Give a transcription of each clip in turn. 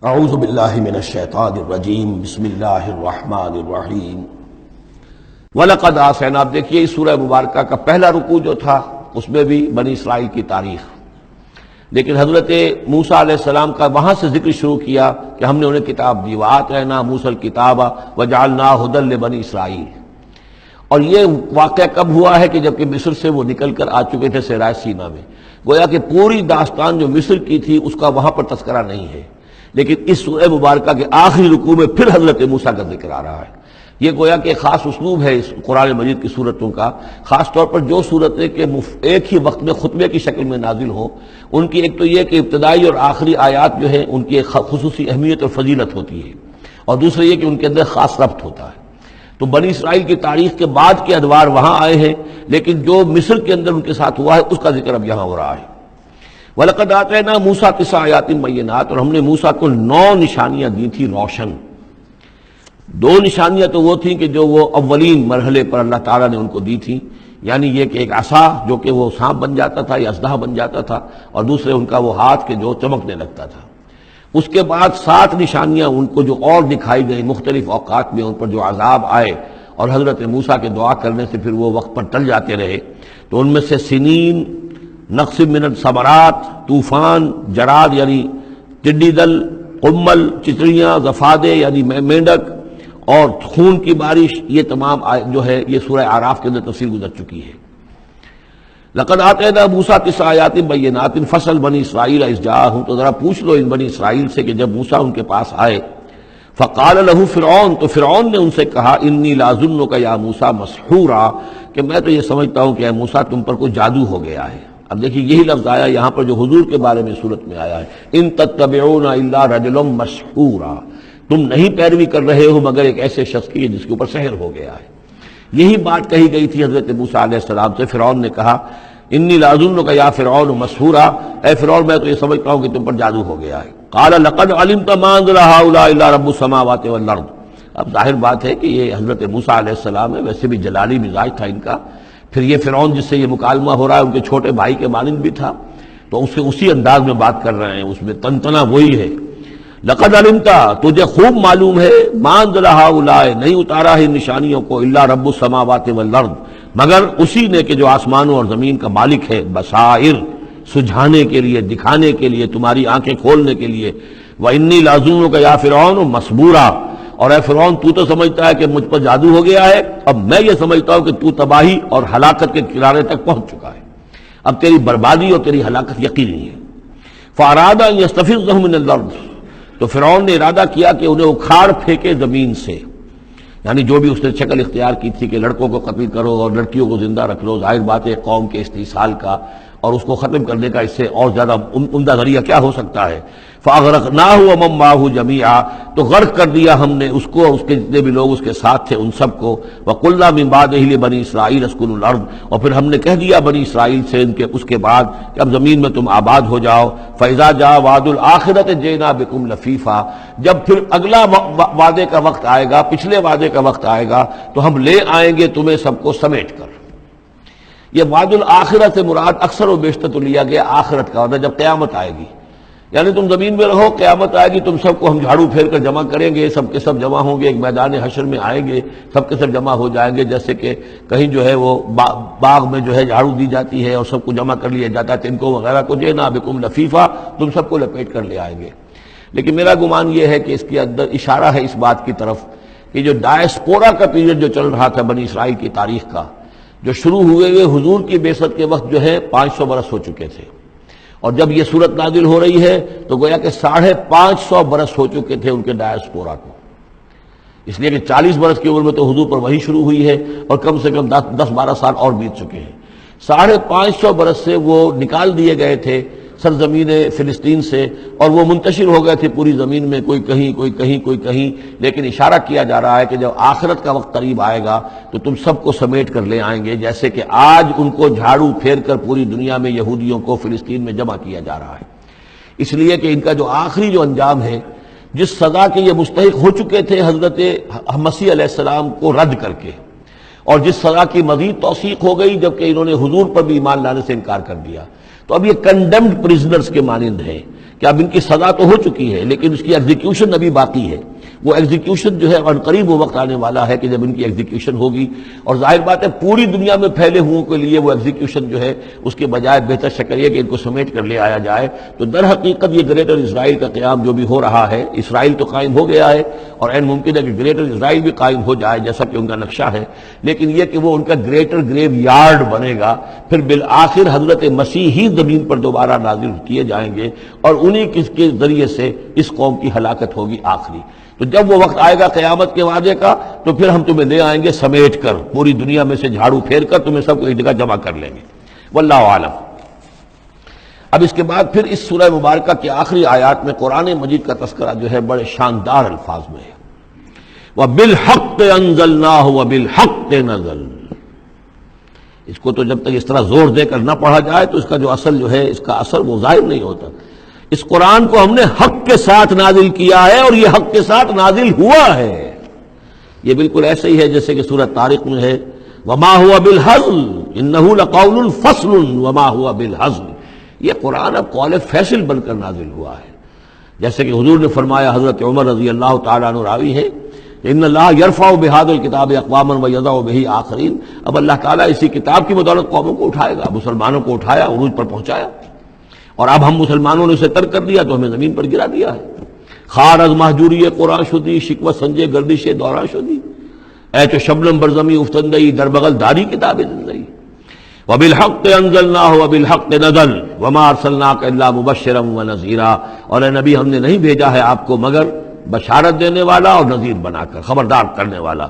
اعوذ باللہ من الشیطان الرجیم بسم اللہ الرحمن الرحیم وَلَقَدْ آتَيْنَا. آپ دیکھیے اس سورہ مبارکہ کا پہلا رکوع جو تھا اس میں بھی بنی اسرائیل کی تاریخ، لیکن حضرت موسیٰ علیہ السلام کا وہاں سے ذکر شروع کیا کہ ہم نے انہیں کتاب دی، وَآتَيْنَا مُوسَى الْكِتَابَ وَجَعَلْنَاهُ هُدًى لِبَنِي اسرائیل. اور یہ واقعہ کب ہوا ہے کہ جبکہ مصر سے وہ نکل کر آ چکے تھے صحرائے سینا میں. گویا کہ پوری داستان جو مصر کی تھی اس کا وہاں پر تذکرہ نہیں ہے، لیکن اس سورہ مبارکہ کے آخری رکوع میں پھر حضرت موسیٰ کا ذکر آ رہا ہے. یہ گویا کہ خاص اسلوب ہے اس قرآن مجید کی صورتوں کا، خاص طور پر جو صورتیں کہ ایک ہی وقت میں خطبے کی شکل میں نازل ہوں، ان کی ایک تو یہ کہ ابتدائی اور آخری آیات جو ہیں ان کی ایک خصوصی اہمیت اور فضیلت ہوتی ہے، اور دوسرا یہ کہ ان کے اندر خاص ربط ہوتا ہے. تو بنی اسرائیل کی تاریخ کے بعد کے ادوار وہاں آئے ہیں، لیکن جو مصر کے اندر ان کے ساتھ ہوا ہے اس کا ذکر اب یہاں ہو رہا ہے. وَلَقَدْ آتَيْنَا مُوسَىٰ 9 آیات بینات. اور ہم نے موسیٰ کو 9 نشانیاں دی تھی روشن. 2 نشانیاں تو وہ تھیں کہ جو وہ اولین مرحلے پر اللہ تعالیٰ نے ان کو دی تھیں، یعنی یہ کہ ایک عصا جو کہ وہ سانپ بن جاتا تھا یا اژدہا بن جاتا تھا، اور دوسرے ان کا وہ ہاتھ کے جو چمکنے لگتا تھا. اس کے بعد 7 نشانیاں ان کو جو اور دکھائی گئی مختلف اوقات میں، ان پر جو عذاب آئے اور حضرت موسیٰ کے دعا کرنے سے پھر وہ وقت پر ٹل جاتے رہے. تو ان میں سے سنین، نقص من الثمرات، طوفان، جراد یعنی ٹڈی دل، قمل چتڑیاں، ضفادع یعنی مینڈک، اور خون کی بارش، یہ تمام جو ہے یہ سورہ اعراف کے اندر تفصیل گزر چکی ہے. لقد آتینا موسیٰ 9 آیات بینات فصل بنی اسرائیل اذ جاءہم. تو ذرا پوچھ لو ان بنی اسرائیل سے کہ جب موسیٰ ان کے پاس آئے، فقال له فرعون، تو فرعون نے ان سے کہا، انی لاظنک یا موسیٰ مسحورا، کہ میں تو یہ سمجھتا ہوں کہ اے موسیٰ تم پر کوئی جادو ہو گیا ہے. اب دیکھیے یہی لفظ آیا یہاں پر جو حضور کے بارے میں صورت میں آیا ہے، ان تتبعون الا رجلا مسحورا، تم نہیں پیروی کر رہے ہو مگر ایک ایسے شخص کی جس کے اوپر سحر ہو گیا ہے. یہی بات کہی گئی تھی حضرت موسیٰ علیہ السلام سے. فرعون نے کہا، انی لاظنک یا فرعون مسحورا، اے فرعون میں تو یہ سمجھتا ہوں کہ تم پر جادو ہو گیا ہے. قال لقد علمت ما انزل هؤلاء الا رب السماوات والارض. اب ظاہر بات ہے کہ یہ حضرت موسیٰ علیہ السلام ہے، ویسے بھی جلالی مزاج تھا ان کا. پھر یہ فرعون جس سے یہ مکالمہ ہو رہا ہے ان کے چھوٹے بھائی کے مانند بھی تھا، تو اس سے اسی انداز میں بات کر رہے ہیں، اس میں تنتنا وہی ہے. لقد علمت، تجھے خوب معلوم ہے، ما انزل هؤلاء، نہیں اتارا ہے ان نشانیوں کو، الا رب السماوات والارض، مگر اسی نے کہ جو آسمانوں اور زمین کا مالک ہے، بصائر، سجھانے کے لیے، دکھانے کے لیے، تمہاری آنکھیں کھولنے کے لیے. وانی لاظنک یا فرعون مسبورا، اور اے فرعون تو سمجھتا ہے کہ مجھ پر جادو ہو گیا ہے، اب میں یہ سمجھتا ہوں کہ تو تباہی اور ہلاکت کے کنارے تک پہنچ چکا ہے، اب تیری بربادی اور تیری ہلاکت یقینی ہے. فاراد ان یستفزهم من الارض، تو فرعون نے ارادہ کیا کہ انہیں اکھاڑ پھینکے زمین سے، یعنی جو بھی اس نے شکل اختیار کی تھی کہ لڑکوں کو قتل کرو اور لڑکیوں کو زندہ رکھ لو، ظاہر بات ہے قوم کے استحصال کا اور اس کو ختم کرنے کا اس سے اور زیادہ عمدہ ذریعہ کیا ہو سکتا ہے. فاغرقناہ ومن معہ جمیعا، تو غرق کر دیا ہم نے اس کو اور اس کے جتنے بھی لوگ اس کے ساتھ تھے ان سب کو. وقلنا من بعدہ لبنی اسرائیل اسکنوا الارض، اور پھر ہم نے کہہ دیا بنی اسرائیل سے ان کے اس کے بعد کہ اب زمین میں تم آباد ہو جاؤ. فاذا جاء وعد الآخرۃ جئنا بکم لفیفا، جب پھر اگلا وعدے کا وقت آئے گا، پچھلے وعدے کا وقت آئے گا تو ہم لے آئیں گے تمہیں سب کو سمیٹ کر. یہ وعد الآخرہ سے مراد اکثر و بیشتر تو لیا گیا آخرت کا، اور جب قیامت آئے گی، یعنی تم زمین میں رہو، قیامت آئے گی تم سب کو ہم جھاڑو پھیر کر جمع کریں گے، سب کے سب جمع ہوں گے، ایک میدان حشر میں آئیں گے، سب کے سب جمع ہو جائیں گے. جیسے کہ کہیں جو ہے وہ باغ میں جو ہے جھاڑو دی جاتی ہے اور سب کو جمع کر لیا جاتا ہے، تنکوں وغیرہ کو، جئنا بکم لفیفا، تم سب کو لپیٹ کر لے آئیں گے. لیکن میرا گمان یہ ہے کہ اس کے اندر اشارہ ہے اس بات کی طرف کہ جو ڈائسپورا کا پیریڈ جو چل رہا تھا بنی اسرائیل کی تاریخ کا، جو شروع ہوئے حضور کی بعثت کے وقت جو ہے 500 برس ہو چکے تھے، اور جب یہ صورت نازل ہو رہی ہے تو گویا کہ 550 برس ہو چکے تھے ان کے ڈائسپورا کو. اس لیے کہ 40 برس کی عمر میں تو حضور پر وحی شروع ہوئی ہے اور کم سے کم 10-12 سال اور بیت چکے ہیں. 550 برس سے وہ نکال دیے گئے تھے سرزمین فلسطین سے، اور وہ منتشر ہو گئے تھے پوری زمین میں، کوئی کہیں کوئی کہیں کوئی کہیں. لیکن اشارہ کیا جا رہا ہے کہ جب آخرت کا وقت قریب آئے گا تو تم سب کو سمیٹ کر لے آئیں گے، جیسے کہ آج ان کو جھاڑو پھیر کر پوری دنیا میں یہودیوں کو فلسطین میں جمع کیا جا رہا ہے. اس لیے کہ ان کا جو آخری جو انجام ہے، جس سزا کے یہ مستحق ہو چکے تھے حضرت مسیح علیہ السلام کو رد کر کے، اور جس سزا کی مزید توثیق ہو گئی جبکہ انہوں نے حضور پر بھی ایمان لانے سے انکار کر دیا، تو اب یہ کنڈیمڈ پرزنرز کے مانند ہیں کہ اب ان کی سزا تو ہو چکی ہے لیکن اس کی ایگزیکیوشن ابھی باقی ہے. وہ ایگزیکیوشن جو ہے اور قریب وہ وقت آنے والا ہے کہ جب ان کی ایگزیکیوشن ہوگی، اور ظاہر بات ہے پوری دنیا میں پھیلے ہوئوں کے لیے وہ ایگزیکیوشن جو ہے اس کے بجائے بہتر شکل یہ کہ ان کو سمیٹ کر لے آیا جائے. تو در حقیقت یہ گریٹر اسرائیل کا قیام جو بھی ہو رہا ہے، اسرائیل تو قائم ہو گیا ہے اور عین ممکن ہے کہ گریٹر اسرائیل بھی قائم ہو جائے جیسا کہ ان کا نقشہ ہے، لیکن یہ کہ وہ ان کا گریٹر گریو یارڈ بنے گا. پھر بالآخر حضرت مسیح ہی زمین پر دوبارہ نازل کیے جائیں گے اور انہی کے ذریعے سے اس قوم کی ہلاکت ہوگی آخری. تو جب وہ وقت آئے گا قیامت کے وعدے کا تو پھر ہم تمہیں لے آئیں گے سمیٹ کر، پوری دنیا میں سے جھاڑو پھیر کر تمہیں سب کو ایک جگہ جمع کر لیں گے. واللہ عالم. اب اس کے بعد پھر اس سورہ مبارکہ کے آخری آیات میں قرآن مجید کا تذکرہ جو ہے بڑے شاندار الفاظ میں ہے. وَبِالْحَقِّ أَنزَلْنَاهُ وَبِالْحَقِّ نَزَلَ. اس کو تو جب تک اس طرح زور دے کر نہ پڑھا جائے تو اس کا جو اصل جو ہے اس کا اثر وہ ظاہر نہیں ہوتا. اس قرآن کو ہم نے حق کے ساتھ نازل کیا ہے اور یہ حق کے ساتھ نازل ہوا ہے. یہ بالکل ایسے ہی ہے جیسے کہ سورۃ طارق میں ہے وَمَا هُوَ بِالْحَزْلِ إِنَّهُ لَقَوْلٌ فَصْلٌ وَمَا هُوَ بِالْحَزْلِ. یہ قرآن اب قول فیصل بن کر نازل ہوا ہے. جیسے کہ حضور نے فرمایا، حضرت عمر رضی اللہ تعالیٰ عنہ راوی ہے، ان اللہ یرفع بہذا الکتاب اقواما ویضع بہ آخرین. اب اللہ تعالیٰ اسی کتاب کی بدولت قوموں کو اٹھائے گا. مسلمانوں کو اٹھایا، عروج پر پہنچایا، اور اب ہم مسلمانوں نے اسے ترک کر دیا تو ہمیں زمین پر گرا دیا ہے. خار از محجوری قرآن شدی، شکوہ سنجے گردش دوران شدی، اے تو شبنم برزمی افتندئی در بغل داری کتاب زندگی. وبالحق انزلناہ وبالحق نزل وما ارسلناک الا مبشرا ونذیرا. اور اے نبی ہم نے نہیں بھیجا ہے آپ کو مگر بشارت دینے والا اور نذیر بنا کر، خبردار کرنے والا.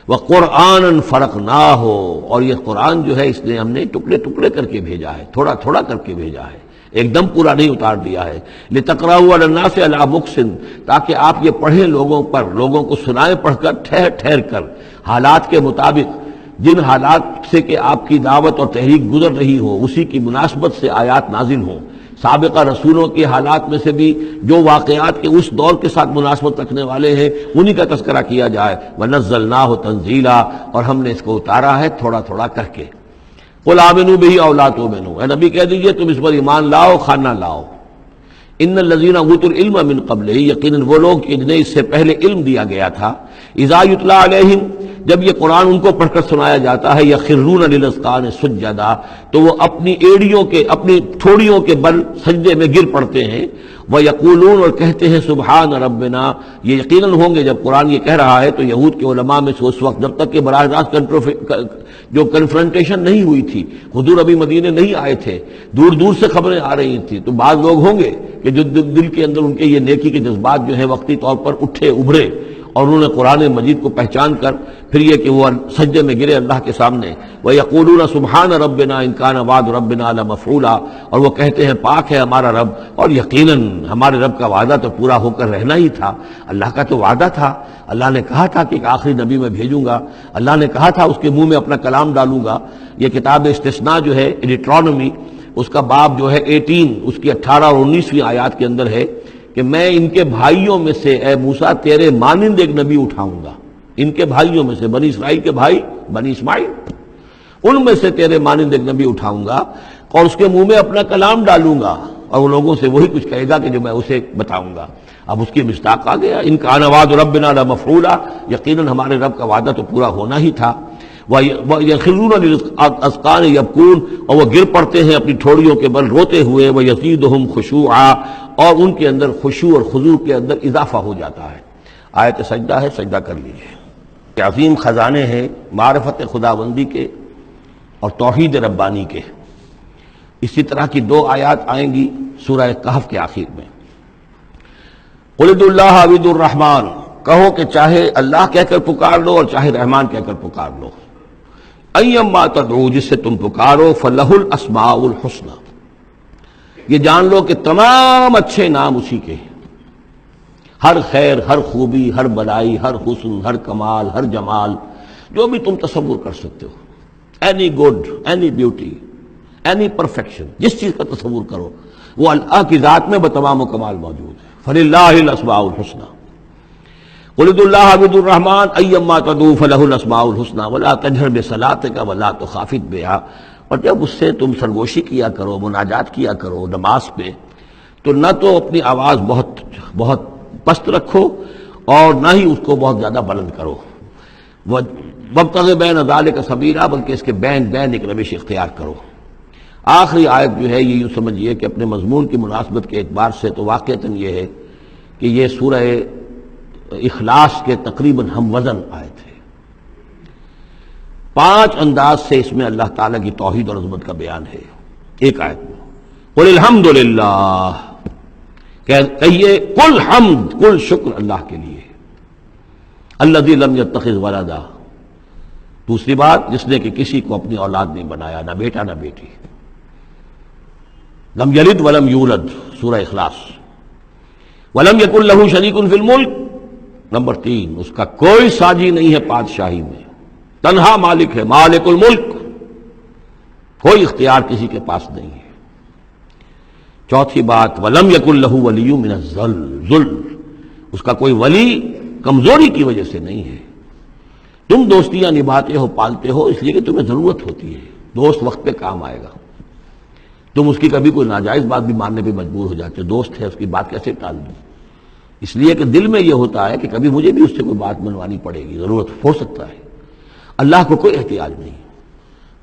وقرآنا فرقناہ. اور یہ قرآن جو ہے اس نے ہم نے ٹکڑے ٹکڑے کر کے بھیجا ہے، تھوڑا تھوڑا کر کے بھیجا ہے، ایک دم پورا نہیں اتار دیا ہے. لتقرأوا علی الناس علی مکث. تاکہ آپ یہ پڑھیں لوگوں پر، لوگوں کو سنائیں پڑھ کر ٹھہر ٹھہر کر، حالات کے مطابق. جن حالات سے کہ آپ کی دعوت اور تحریک گزر رہی ہو اسی کی مناسبت سے آیات نازل ہوں. سابقہ رسولوں کے حالات میں سے بھی جو واقعات کے اس دور کے ساتھ مناسبت رکھنے والے ہیں انہی کا تذکرہ کیا جائے. وَنَزَّلْنَاهُ تَنزِيلًا. اور ہم نے اس کو اتارا ہے تھوڑا تھوڑا کر کے. قُلْ آمِنُوا بِهِ أَوْ لَا تُؤْمِنُوا. اے نبی کہہ دیجئے تم اس پر ایمان لاؤ خواہ نہ لاؤ. ان الذین اوتوا العلم من قبلہ. یقیناً وہ لوگ جنہیں اس سے پہلے علم دیا گیا تھا. اذا یتلیٰ علیہم. جب یہ قرآن ان کو پڑھ کر سنایا جاتا ہے، یخرون للاذقان سجدا. تو وہ اپنی ایڑیوں کے، اپنی ٹھوڑیوں کے بل سجدے میں گر پڑتے ہیں. ویقولون. اور کہتے ہیں سبحان ربنا. یہ یقیناً ہوں گے جب قرآن یہ کہہ رہا ہے تو یہود کے علماء میں سے اس وقت جب تک کہ براہ راست جو کنفرنٹیشن نہیں ہوئی تھی، حضور ابھی مدینے نہیں آئے تھے، دور دور سے خبریں آ رہی تھیں، تو بعض لوگ ہوں گے کہ جو دل کے اندر ان کے یہ نیکی کے جذبات جو ہیں وقتی طور پر اٹھے ابھرے اور انہوں نے قرآن مجید کو پہچان کر پھر یہ کہ وہ سجدے میں گرے اللہ کے سامنے. وَيَقُولُونَ سُبْحَانَ رَبِّنَا إِن كَانَ وَعْدُ رَبِّنَا لَمَفْعُولًا. اور وہ کہتے ہیں پاک ہے ہمارا رب، اور یقیناً ہمارے رب کا وعدہ تو پورا ہو کر رہنا ہی تھا. اللہ کا تو وعدہ تھا، اللہ نے کہا تھا کہ ایک آخری نبی میں بھیجوں گا، اللہ نے کہا تھا اس کے منہ میں اپنا کلام ڈالوں گا. یہ کتاب استثناء جو ہے ڈیٹرانومی، اس کا باب جو ہے 18، اس کی 18 اور 19ویں آیات کے اندر ہے کہ میں ان کے بھائیوں میں سے اے موسیٰ تیرے مانند ایک نبی اٹھاؤں گا. ان کے بھائیوں میں سے، بنی اسرائیل کے بھائی بنی اسماعیل، ان میں سے تیرے مانند ایک نبی اٹھاؤں گا اور اس کے منہ میں اپنا کلام ڈالوں گا اور وہ لوگوں سے وہی کچھ کہے گا کہ جو میں اسے بتاؤں گا. اب اس کی مصداق آ گیا. ان کان وعد ربنا لمفعولا. یقیناً ہمارے رب کا وعدہ تو پورا ہونا ہی تھا. وَيَخِرُّونَ لِلْأَذْقَانِ يَبْكُونَ. اور وہ گر پڑتے ہیں اپنی ٹھوڑیوں کے بل روتے ہوئے. وَيَزِيدُهُمْ خُشُوعًا. اور ان کے اندر خشوع اور خضوع کے اندر اضافہ ہو جاتا ہے. آیت سجدہ ہے، سجدہ کر لیجیے. عظیم خزانے ہیں معرفت خداوندی کے اور توحید ربانی کے. اسی طرح کی 2 آیات آئیں گی سورہ کہف کے آخر میں. قُلِ ادعوا اللَّهَ أَوِ ادعوا الرَّحْمَٰنَ. کہو کہ چاہے اللہ کہہ کر پکار لو اور چاہے رحمان کہہ کر پکار لو. أَيَّمَّا تَدْعُوا. جس سے تم پکارو فَلَهُ الْأَسْمَاءُ الْحُسْنَىٰ. یہ جان لو کہ تمام اچھے نام اسی کے ہیں. ہر خیر، ہر خوبی، ہر بلائی، ہر حسن، ہر کمال، ہر جمال، جو بھی تم تصور کر سکتے ہو، any good, any beauty, any perfection, جس چیز کا تصور کرو وہ اللہ کی ذات میں بتمام و کمال موجود ہے. فَلِلَّهِ الْأَسْمَاءُ الْحُسْنَىٰ. قُلِ ادعوا اللَّهَ أَوِ ادعوا الرَّحْمَٰنَ أَيَّمَّا تَدْعُوا فَلَهُ الْأَسْمَاءُ الْحُسْنَىٰ وَلَا تَجْهَرْ بِصَلَاتِكَ وَلَا تُخَافِتْ بِهَا اور جب اس سے تم سرگوشی کیا کرو، مناجات کیا کرو نماز پہ، تو نہ تو اپنی آواز بہت بہت پست رکھو اور نہ ہی اس کو بہت زیادہ بلند کرو، وابتغ بین ذالک سبیلا، بلکہ اس کے بین بین ایک روش اختیار کرو۔ آخری آیت جو ہے یہ یوں سمجھیے کہ اپنے مضمون کی مناسبت کے اعتبار سے تو واقعتاً یہ ہے کہ یہ سورہ اخلاص کے تقریباً ہم وزن آیت ہے۔ 5 انداز سے اس میں اللہ تعالیٰ کی توحید اور عظمت کا بیان ہے ایک آیت میں۔ قل الحمدللہ، کہیے کل حمد، کل شکر اللہ کے لیے، الذی لم یتخذ ولدا، دوسری بات جس نے کہ کسی کو اپنی اولاد نہیں بنایا، نہ بیٹا نہ بیٹی، لم یلد ولم یولد، سورہ اخلاص، ولم یکن لہ شریک فی الملک، نمبر 3 اس کا کوئی ساجی نہیں ہے بادشاہی میں، تنہا مالک ہے، مالک الملک، کوئی اختیار کسی کے پاس نہیں ہے۔ چوتھی بات وَلَمْ يَكُنْ لَهُ وَلِيٌّ مِّنَ الذُّلِّ، اس کا کوئی ولی کمزوری کی وجہ سے نہیں ہے۔ تم دوستیاں نبھاتے ہو، پالتے ہو اس لیے کہ تمہیں ضرورت ہوتی ہے، دوست وقت پہ کام آئے گا، تم اس کی کبھی کوئی ناجائز بات بھی ماننے پہ مجبور ہو جاتے ہو، دوست ہے اس کی بات کیسے ٹال دوں، اس لیے کہ دل میں یہ ہوتا ہے کہ کبھی مجھے بھی اس سے کوئی بات منوانی پڑے گی، ضرورت ہو سکتا ہے۔ اللہ کو کوئی احتیاج نہیں،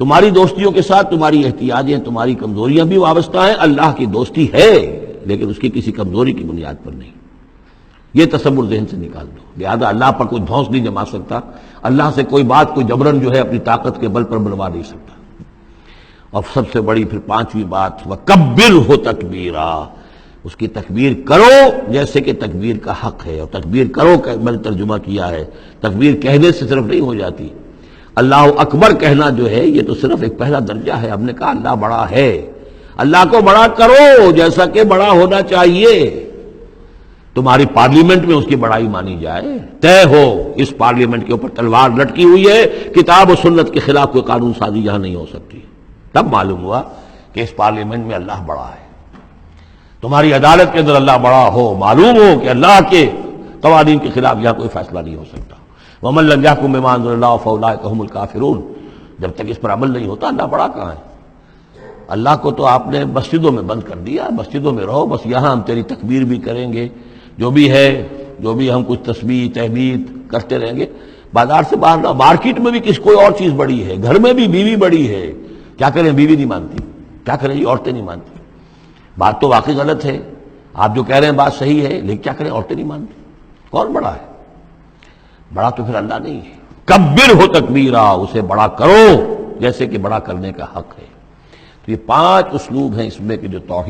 تمہاری دوستیوں کے ساتھ تمہاری احتیاجیں، تمہاری کمزوریاں بھی وابستہ ہیں، اللہ کی دوستی ہے لیکن اس کی کسی کمزوری کی بنیاد پر نہیں، یہ تصور ذہن سے نکال دو۔ لہذا اللہ پر کوئی دھونس نہیں جما سکتا، اللہ سے کوئی بات کوئی جبرن جو ہے اپنی طاقت کے بل پر بنوا نہیں سکتا۔ اور سب سے بڑی پھر 5ویں بات وَكَبِّرْهُ تَكْبِيرًا، اس کی تکبیر کرو جیسے کہ تکبیر کا حق ہے، اور تکبیر کرو کہ میں نے ترجمہ کیا ہے، تکبیر کہنے سے صرف نہیں ہو جاتی، اللہ اکبر کہنا جو ہے یہ تو صرف ایک پہلا درجہ ہے۔ ہم نے کہا اللہ بڑا ہے، اللہ کو بڑا کرو جیسا کہ بڑا ہونا چاہیے، تمہاری پارلیمنٹ میں اس کی بڑائی مانی جائے، طے ہو اس پارلیمنٹ کے اوپر تلوار لٹکی ہوئی ہے، کتاب و سنت کے خلاف کوئی قانون سازی یہاں نہیں ہو سکتی، تب معلوم ہوا کہ اس پارلیمنٹ میں اللہ بڑا ہے۔ تمہاری عدالت کے اندر اللہ بڑا ہو، معلوم ہو کہ اللہ کے قوانین کے خلاف یہاں کوئی فیصلہ نہیں ہو سکتا۔ وَمَن لَّمْ يَحْكُم بِمَا أَنزَلَ اللَّهُ فَأُولَٰئِكَ هُمُ الْكَافِرُونَ، جب تک اس پر عمل نہیں ہوتا اللہ بڑا کہاں ہے؟ اللہ کو تو آپ نے مسجدوں میں بند کر دیا، مسجدوں میں رہو، بس یہاں ہم تیری تکبیر بھی کریں گے، جو بھی ہے، جو بھی ہم کچھ تسبیح تحمید کرتے رہیں گے، بازار سے باہر نہ، مارکیٹ میں بھی کوئی اور چیز بڑی ہے، گھر میں بھی بیوی بڑی ہے، کیا کریں بیوی نہیں مانتی، کیا کریں یہ عورتیں نہیں مانتی، بات تو واقعی غلط ہے، آپ جو کہہ رہے ہیں بات صحیح ہے لیکن کیا کریں عورتیں نہیں مانتی، کون بڑا ہے؟ بڑا تو پھر اللہ نہیں ہے۔ کبر ہو تکبیرا، اسے بڑا کرو جیسے کہ بڑا کرنے کا حق ہے۔ تو یہ 5 اسلوب ہیں اس میں کہ جو توحید